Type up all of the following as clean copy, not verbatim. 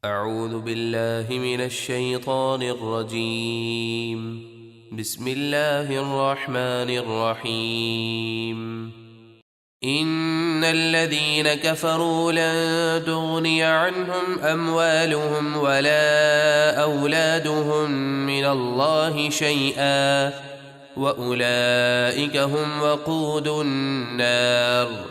اعوذ باللہ من الشیطان الرجیم بسم اللہ الرحمن الرحیم ان الذین کفروا لن تغنی عنہم اموالہم ولا اولادہم من اللہ شیئا وَأُولَئِكَ هُمْ وَقُودُ النَّارِ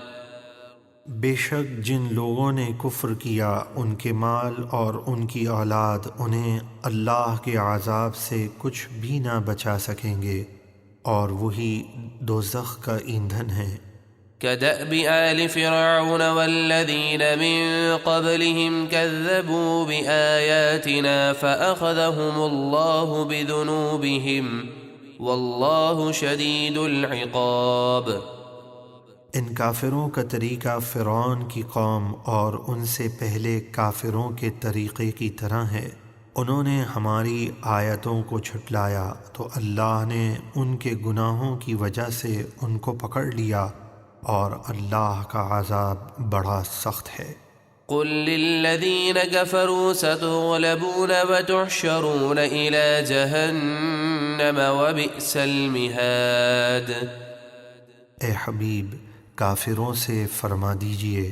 بے شک جن لوگوں نے کفر کیا ان کے مال اور ان کی اولاد انہیں اللہ کے عذاب سے کچھ بھی نہ بچا سکیں گے، اور وہی دوزخ کا ایندھن ہے۔ كَدَأْبِ آلِ فِرْعَوْنَ وَالَّذِينَ مِن قَبْلِهِمْ كَذَّبُوا بِآيَاتِنَا فَأَخَذَهُمُ اللَّهُ بِذُنُوبِهِمْ واللہ شدید العقاب۔ ان کافروں کا طریقہ فرعون کی قوم اور ان سے پہلے کافروں کے طریقے کی طرح ہے۔ انہوں نے ہماری آیتوں کو جھٹلایا تو اللہ نے ان کے گناہوں کی وجہ سے ان کو پکڑ لیا، اور اللہ کا عذاب بڑا سخت ہے۔ قل للذین کفروا ستغلبون وتحشرون إلى جہنم وبئس المہاد۔ اے حبیب، کافروں سے فرما دیجئے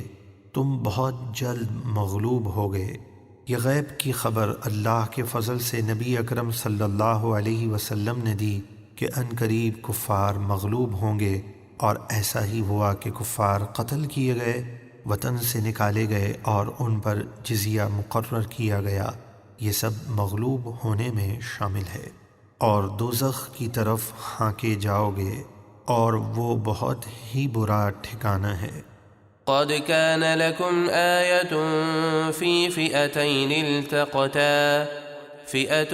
تم بہت جلد مغلوب ہوگے۔ یہ غیب کی خبر اللہ کے فضل سے نبی اکرم صلی اللہ علیہ وسلم نے دی کہ عنقریب کفار مغلوب ہوں گے، اور ایسا ہی ہوا کہ کفار قتل کیے گئے، وطن سے نکالے گئے اور ان پر جزیہ مقرر کیا گیا۔ یہ سب مغلوب ہونے میں شامل ہے۔ اور دوزخ کی طرف ہانکے جاؤ گے، اور وہ بہت ہی برا ٹھکانہ ہے۔ قد كان لكم آية في فئتين التقتا فئة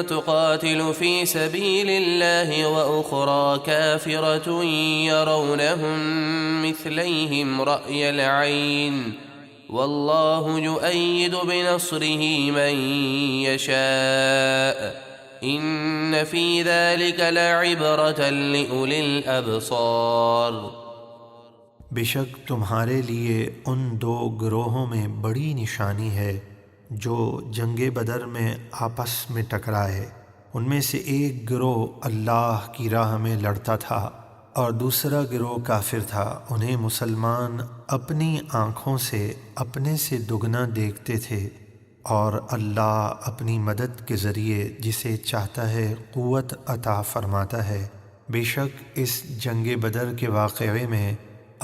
تقاتل في سبيل الله وأخرى كافرة يرونهم مثليهم رأي العين والله يؤيد بنصره من يشاء إن في ذلك لعبرة لأولي الأبصار۔ بے شک تمہارے لیے ان دو گروہوں میں بڑی نشانی ہے جو جنگ بدر میں آپس میں ٹکرائے۔ ان میں سے ایک گروہ اللہ کی راہ میں لڑتا تھا اور دوسرا گروہ کافر تھا۔ انہیں مسلمان اپنی آنکھوں سے اپنے سے دگنا دیکھتے تھے، اور اللہ اپنی مدد کے ذریعے جسے چاہتا ہے قوت عطا فرماتا ہے۔ بے شک اس جنگ بدر کے واقعے میں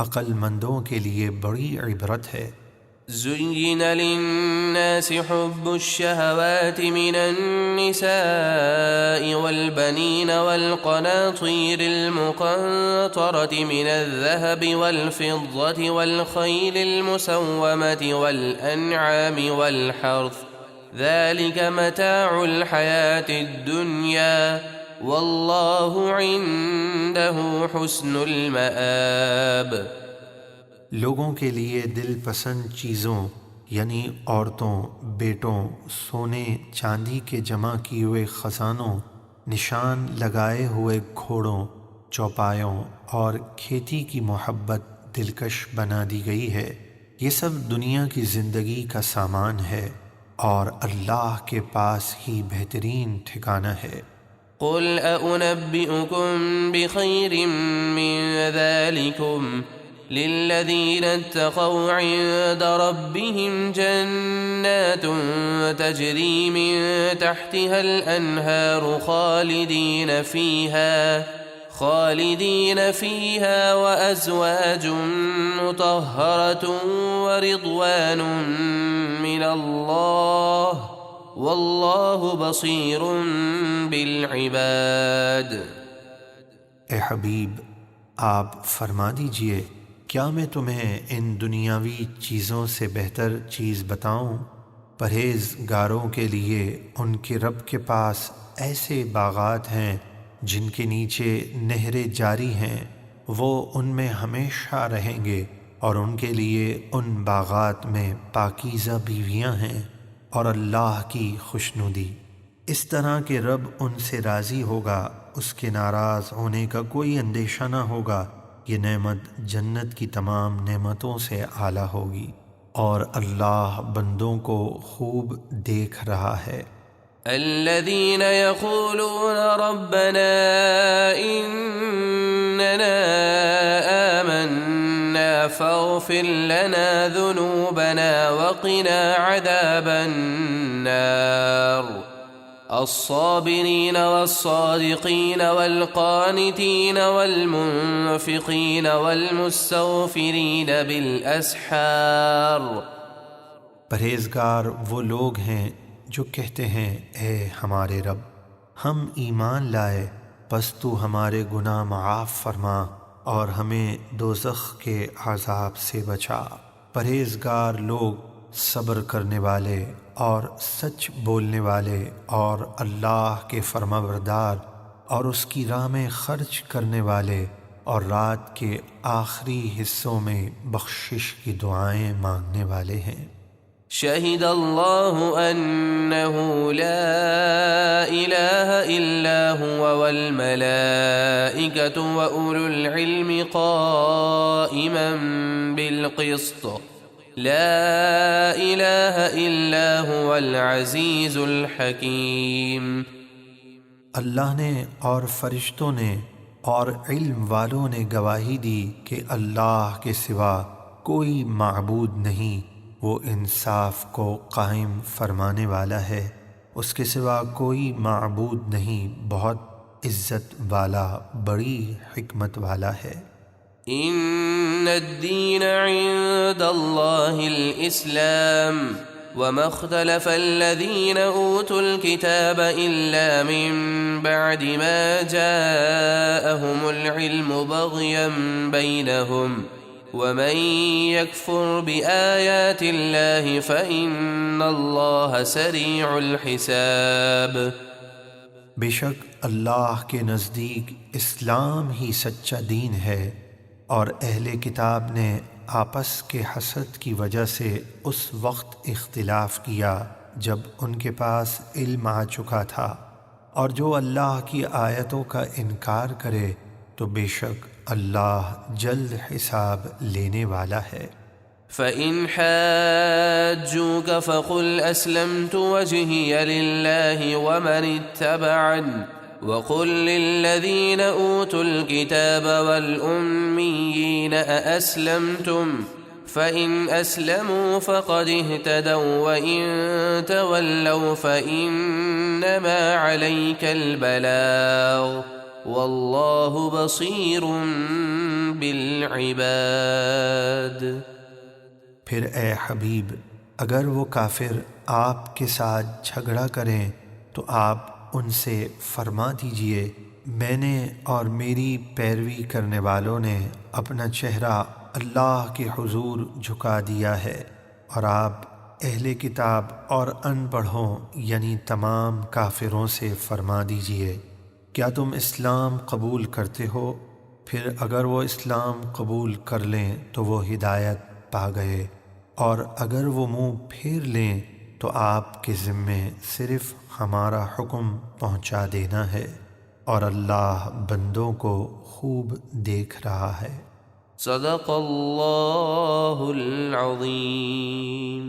عقل مندوں کے لیے بڑی عبرت ہے۔ زين للناس حب الشهوات من النساء والبنين والقناطير المقنطرة من الذهب والفضة والخيل المسومة والأنعام والحرث ذلك متاع الحياة الدنيا والله عنده حسن المآب۔ لوگوں کے لیے دل پسند چیزوں یعنی عورتوں، بیٹوں، سونے چاندی کے جمع کیے ہوئے خزانوں، نشان لگائے ہوئے گھوڑوں، چوپایوں اور کھیتی کی محبت دلکش بنا دی گئی ہے۔ یہ سب دنیا کی زندگی کا سامان ہے، اور اللہ کے پاس ہی بہترین ٹھکانہ ہے۔ قل أنبئكم بخير من ذلكم للذين اتقوا عند ربهم جنات تجري من تحتها الأنهار خالدين فيها وأزواج مطهرة ورضوان من الله والله بصير بالعباد۔ اے حبیب، آپ فرما دیجئے کیا میں تمہیں ان دنیاوی چیزوں سے بہتر چیز بتاؤں؟ پرہیزگاروں کے لیے ان کے رب کے پاس ایسے باغات ہیں جن کے نیچے نہریں جاری ہیں، وہ ان میں ہمیشہ رہیں گے، اور ان کے لیے ان باغات میں پاکیزہ بیویاں ہیں، اور اللہ کی خوشنودی۔ اس طرح کہ رب ان سے راضی ہوگا، اس کے ناراض ہونے کا کوئی اندیشہ نہ ہوگا۔ یہ نعمت جنت کی تمام نعمتوں سے اعلیٰ ہوگی۔ اور اللہ بندوں کو خوب دیکھ رہا ہے۔ الذين يقولون ربنا إننا آمنا فاغفر لنا ذنوبنا وقنا عذاب النار الصابرين والصادقين والقانتين والمنفقين والمستغفرين بالأسحار۔ پرہیزگار وہ لوگ ہیں جو کہتے ہیں اے ہمارے رب ہم ایمان لائے پس تو ہمارے گناہ معاف فرما اور ہمیں دوزخ کے عذاب سے بچا۔ پرہیزگار لوگ صبر کرنے والے اور سچ بولنے والے اور اللہ کے فرمانبردار اور اس کی راہ میں خرچ کرنے والے اور رات کے آخری حصوں میں بخشش کی دعائیں مانگنے والے ہیں۔ شہد اللہ انہ لا الہ الا هو والملائکۃ واولو العلم قائما بالقسط لا الہ الا هو العزیز الحکیم۔ اللہ نے اور فرشتوں نے اور علم والوں نے گواہی دی کہ اللہ کے سوا کوئی معبود نہیں، وہ انصاف کو قائم فرمانے والا ہے، اس کے سوا کوئی معبود نہیں، بہت عزت والا بڑی حکمت والا ہے۔ ان الدین عند اللہ الاسلام وما اختلف الذین اوتوا الكتاب الا من بعد ما جاءهم العلم بغیا بینہم ومن يكفر بآيات الله فإن الله سريع الحساب۔ بے شک اللہ کے نزدیک اسلام ہی سچا دین ہے، اور اہل کتاب نے آپس کے حسد کی وجہ سے اس وقت اختلاف کیا جب ان کے پاس علم آ چکا تھا، اور جو اللہ کی آیتوں کا انکار کرے تو بے شک اللہ جلد حساب لینے والا ہے۔ فَإِنْ حَاجُّوكَ فَقُلْ أَسْلَمْتُ وَجْهِيَ لِلَّهِ وَمَنِ اتَّبَعَنِ وَقُلْ لِلَّذِينَ أُوتُوا الْكِتَابَ وَالْأُمِّيِّينَ أَأَسْلَمْتُمْ فَإِنْ أَسْلَمُوا فَقَدِ اهْتَدَوْا وَإِنْ تَوَلَّوْا فَإِنَّمَا عَلَيْكَ الْبَلَاغُ واللہ بصیر بالعباد۔ پھر اے حبیب اگر وہ کافر آپ کے ساتھ جھگڑا کریں تو آپ ان سے فرما دیجئے میں نے اور میری پیروی کرنے والوں نے اپنا چہرہ اللہ کے حضور جھکا دیا ہے، اور آپ اہل کتاب اور ان پڑھوں یعنی تمام کافروں سے فرما دیجئے کیا تم اسلام قبول کرتے ہو؟ پھر اگر وہ اسلام قبول کر لیں تو وہ ہدایت پا گئے، اور اگر وہ منہ پھیر لیں تو آپ کے ذمے صرف ہمارا حکم پہنچا دینا ہے، اور اللہ بندوں کو خوب دیکھ رہا ہے۔ صدق اللہ العظیم۔